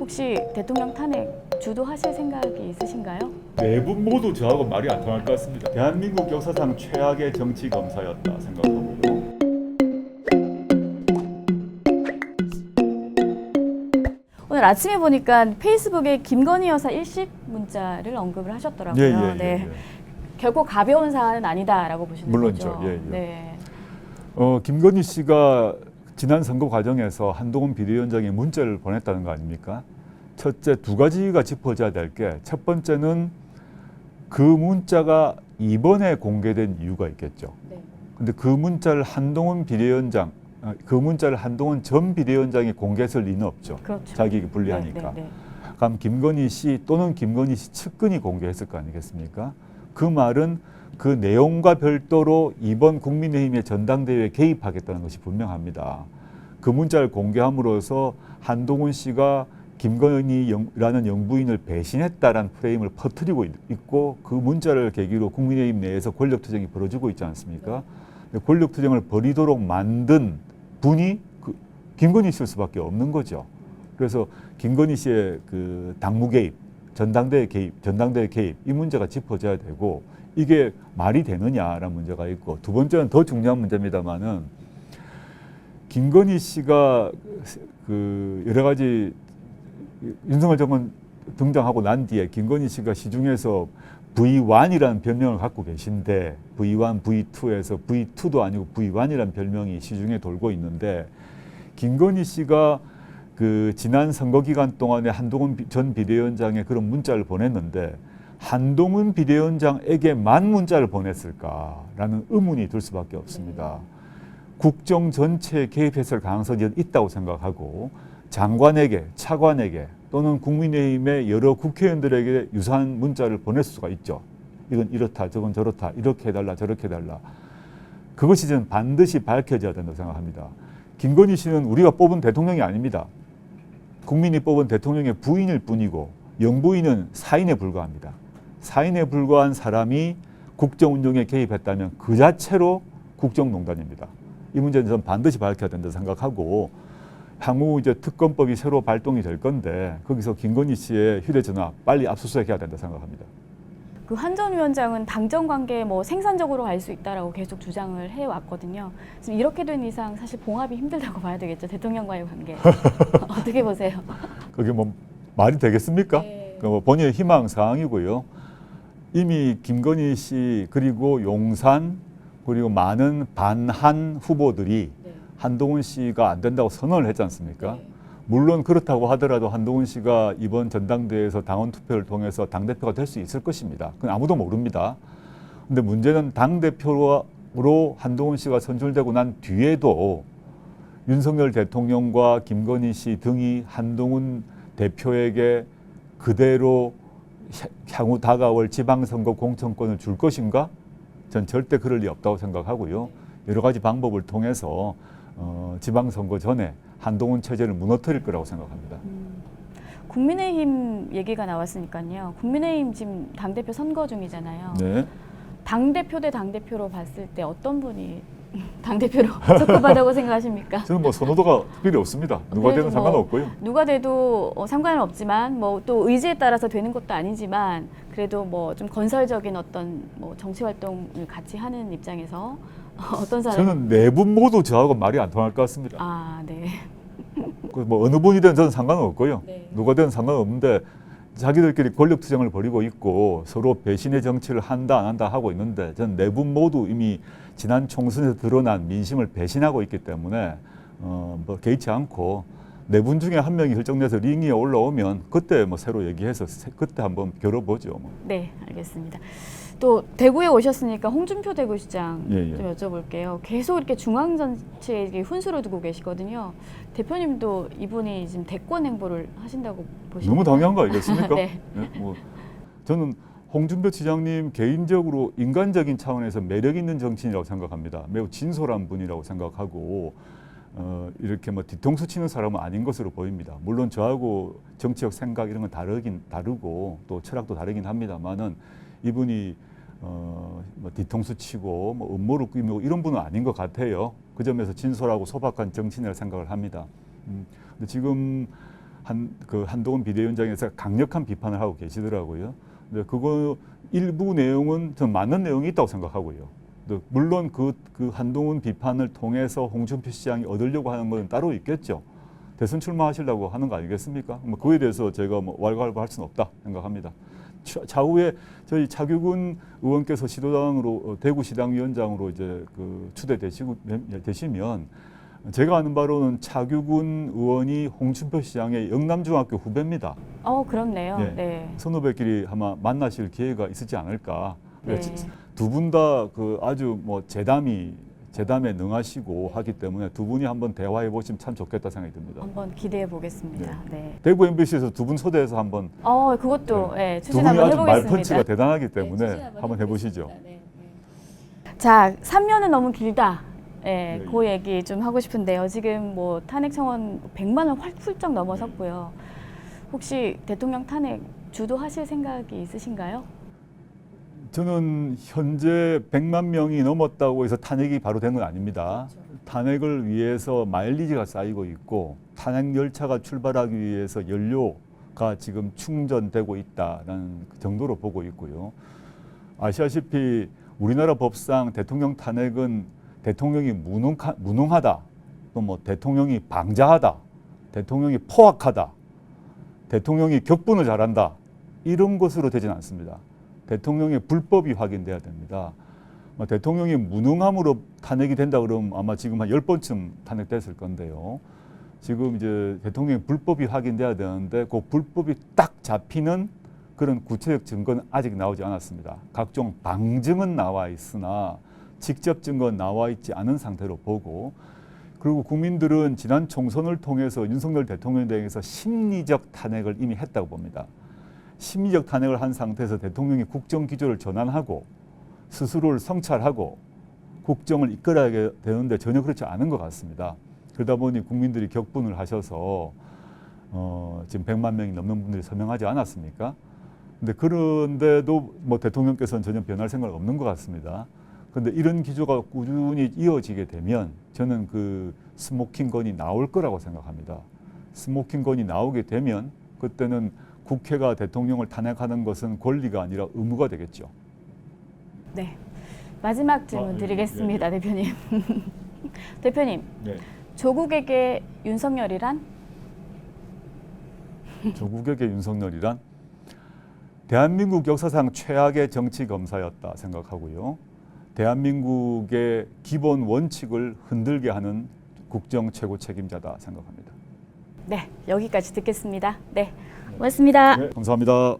혹시 대통령 탄핵 주도하실 생각이 있으신가요? 네 분 모두 저하고 말이 안 통할 것 같습니다. 대한민국 역사상 최악의 정치 검사였다 생각하고요. 오늘 아침에 보니까 페이스북에 김건희 여사 일십 문자를 언급을 하셨더라고요. 네. 결코 가벼운 사안은 아니다라고 보시는 물론이죠. 거죠. 예. 네. 김건희 씨가 지난 선거 과정에서 한동훈 비대위원장에 문자를 보냈다는 거 아닙니까? 첫째, 두 가지가 짚어져야 될 게, 첫 번째는 그 문자가 이번에 공개된 이유가 있겠죠. 네. 근데 그 문자를 한동훈 전 비대위원장이 공개했을 리는 없죠. 그렇죠. 자기에게 불리하니까. 네. 그럼 김건희 씨 또는 김건희 씨 측근이 공개했을 거 아니겠습니까? 그 말은 그 내용과 별도로 이번 국민의힘의 전당대회에 개입하겠다는 것이 분명합니다. 그 문자를 공개함으로써 한동훈 씨가 김건희라는 영부인을 배신했다라는 프레임을 퍼뜨리고 있고, 그 문자를 계기로 국민의힘 내에서 권력투쟁이 벌어지고 있지 않습니까? 권력투쟁을 벌이도록 만든 분이 김건희 씨일 수밖에 없는 거죠. 그래서 김건희 씨의 그 당무 개입, 전당대회 개입 이 문제가 짚어져야 되고, 이게 말이 되느냐라는 문제가 있고, 두 번째는 더 중요한 문제입니다만은, 김건희 씨가 그 여러 가지 윤석열 정권 등장하고 난 뒤에 김건희 씨가 시중에서 V1이라는 별명을 갖고 계신데, V1, V2에서 V2도 아니고 V1이라는 별명이 시중에 돌고 있는데, 김건희 씨가 그 지난 선거 기간 동안에 한동훈 전 비대위원장에 그런 문자를 보냈는데, 한동훈 비대위원장에게만 문자를 보냈을까라는 의문이 들 수밖에 없습니다. 국정 전체에 개입했을 가능성이 있다고 생각하고, 장관에게, 차관에게 또는 국민의힘의 여러 국회의원들에게 유사한 문자를 보낼 수가 있죠. 이건 이렇다, 저건 저렇다, 이렇게 해달라, 저렇게 해달라. 그것이 저는 반드시 밝혀져야 된다고 생각합니다. 김건희 씨는 우리가 뽑은 대통령이 아닙니다. 국민이 뽑은 대통령의 부인일 뿐이고, 영부인은 사인에 불과합니다. 사인에 불과한 사람이 국정운영에 개입했다면 그 자체로 국정농단입니다. 이 문제는 저는 반드시 밝혀야 된다고 생각하고, 향후 이제 특검법이 새로 발동이 될 건데, 거기서 김건희 씨의 휴대전화 빨리 압수수색해야 된다고 생각합니다. 그 한 전 위원장은 당정 관계에 뭐 생산적으로 갈 수 있다라고 계속 주장을 해왔거든요. 지금 이렇게 된 이상 사실 봉합이 힘들다고 봐야 되겠죠. 대통령과의 관계. 어떻게 보세요? 그게 뭐 말이 되겠습니까? 네. 뭐 본인의 희망 사항이고요. 이미 김건희 씨 그리고 용산 그리고 많은 반한 후보들이 네. 한동훈 씨가 안 된다고 선언을 했지 않습니까? 네. 물론 그렇다고 하더라도 한동훈 씨가 이번 전당대회에서 당원 투표를 통해서 당대표가 될 수 있을 것입니다. 그건 아무도 모릅니다. 근데 문제는 당대표로 한동훈 씨가 선출되고 난 뒤에도 윤석열 대통령과 김건희 씨 등이 한동훈 대표에게 그대로 향후 다가올 지방선거 공천권을 줄 것인가? 전 절대 그럴 리 없다고 생각하고요. 여러 가지 방법을 통해서 지방선거 전에 한동훈 체제를 무너뜨릴 거라고 생각합니다. 국민의힘 얘기가 나왔으니까요. 국민의힘 지금 당대표 선거 중이잖아요. 네. 당대표 대 당대표로 봤을 때 어떤 분이 당대표로 적합하다고 생각하십니까? 저는 뭐 선호도가 특별히 없습니다. 누가 되든 상관없고요. 누가 돼도 상관은 없지만 뭐 또 의지에 따라서 되는 것도 아니지만 그래도 뭐 좀 건설적인 어떤 뭐 정치 활동을 같이 하는 입장에서 어떤 사람? 저는 네 분 모두 저하고 말이 안 통할 것 같습니다. 아, 네. 뭐 어느 분이든 저는 상관은 없고요. 네. 누가 되든 상관없는데 자기들끼리 권력투쟁을 벌이고 있고 서로 배신의 정치를 한다 안 한다 하고 있는데, 저는 네 분 모두 이미 지난 총선에서 드러난 민심을 배신하고 있기 때문에 뭐 개의치 않고 네 분 중에 한 명이 결정돼서 링 위에 올라오면 그때 뭐 새로 얘기해서 그때 한번 겨뤄보죠. 뭐. 네, 알겠습니다. 또 대구에 오셨으니까 홍준표 대구시장 예. 좀 여쭤볼게요. 계속 이렇게 중앙 정치에 훈수를 두고 계시거든요. 대표님도 이분이 지금 대권 행보를 하신다고 보시나요? 너무 당연한 거 아니겠습니까? 네. 예? 뭐 저는 홍준표 시장님 개인적으로 인간적인 차원에서 매력 있는 정치인이라고 생각합니다. 매우 진솔한 분이라고 생각하고 이렇게 뭐 뒤통수 치는 사람은 아닌 것으로 보입니다. 물론 저하고 정치적 생각 이런 건 다르고 또 철학도 다르긴 합니다만은 이분이 뭐 뒤통수 치고 뭐 음모를 꾸미고 이런 분은 아닌 것 같아요. 그 점에서 진솔하고 소박한 정치인이라고 생각을 합니다. 근데 지금 한동훈 비대위원장에서 강력한 비판을 하고 계시더라고요. 근데 그거 일부 내용은 좀 맞는 내용이 있다고 생각하고요. 물론 그 한동훈 비판을 통해서 홍준표 시장이 얻으려고 하는 건 따로 있겠죠. 대선 출마하시려고 하는 거 아니겠습니까? 뭐 그거에 대해서 제가 뭐 왈가왈부할 수는 없다 생각합니다. 차후에 저희 차규근 의원께서 시도당으로 대구시당위원장으로 이제 추대되시면 제가 아는 바로는 차규근 의원이 홍준표 시장의 영남중학교 후배입니다. 그렇네요. 네. 네. 선후배끼리 아마 만나실 기회가 있을지 않을까. 네. 두 분 다 아주 뭐 재담에 능하시고 하기 때문에 두 분이 한번 대화해 보시면 참 좋겠다 생각이 듭니다. 한번 기대해 보겠습니다. 네. 대구 MBC에서 두 분 초대해서 한번 그것도 두 추진 분이 한번 아주 해보겠습니다. 말펀치가 대단하기 때문에 추진 한번 해보시죠. 자, 3년은 너무 길다. 네. 그 얘기 좀 하고 싶은데요. 지금 뭐 탄핵 청원 100만을 훌쩍 넘어섰고요. 혹시 대통령 탄핵 주도하실 생각이 있으신가요? 저는 현재 100만 명이 넘었다고 해서 탄핵이 바로 된 건 아닙니다. 그렇죠. 탄핵을 위해서 마일리지가 쌓이고 있고 탄핵 열차가 출발하기 위해서 연료가 지금 충전되고 있다는 정도로 보고 있고요. 아시다시피 우리나라 법상 대통령 탄핵은 대통령이 무능하다, 또 뭐 대통령이 방자하다, 대통령이 포악하다, 대통령이 격분을 잘한다 이런 것으로 되지는 않습니다. 대통령의 불법이 확인돼야 됩니다. 대통령이 무능함으로 탄핵이 된다 그러면 아마 지금 한 10번쯤 탄핵됐을 건데요. 지금 이제 대통령의 불법이 확인돼야 되는데 그 불법이 딱 잡히는 그런 구체적 증거는 아직 나오지 않았습니다. 각종 방증은 나와 있으나 직접 증거는 나와 있지 않은 상태로 보고, 그리고 국민들은 지난 총선을 통해서 윤석열 대통령에 대해서 심리적 탄핵을 이미 했다고 봅니다. 심리적 탄핵을 한 상태에서 대통령이 국정 기조를 전환하고 스스로를 성찰하고 국정을 이끌어야 되는데 전혀 그렇지 않은 것 같습니다. 그러다 보니 국민들이 격분을 하셔서 지금 100만 명이 넘는 분들이 서명하지 않았습니까? 그런데도 뭐 대통령께서는 전혀 변할 생각 없는 것 같습니다. 그런데 이런 기조가 꾸준히 이어지게 되면 저는 그 스모킹 건이 나올 거라고 생각합니다. 스모킹 건이 나오게 되면 그때는 국회가 대통령을 탄핵하는 것은 권리가 아니라 의무가 되겠죠. 네. 마지막 질문 드리겠습니다, 네. 대표님. 대표님, 네. 조국에게 윤석열이란? 조국에게 윤석열이란 대한민국 역사상 최악의 정치 검사였다 생각하고요. 대한민국의 기본 원칙을 흔들게 하는 국정 최고 책임자다 생각합니다. 네, 여기까지 듣겠습니다. 네, 고맙습니다. 네, 감사합니다.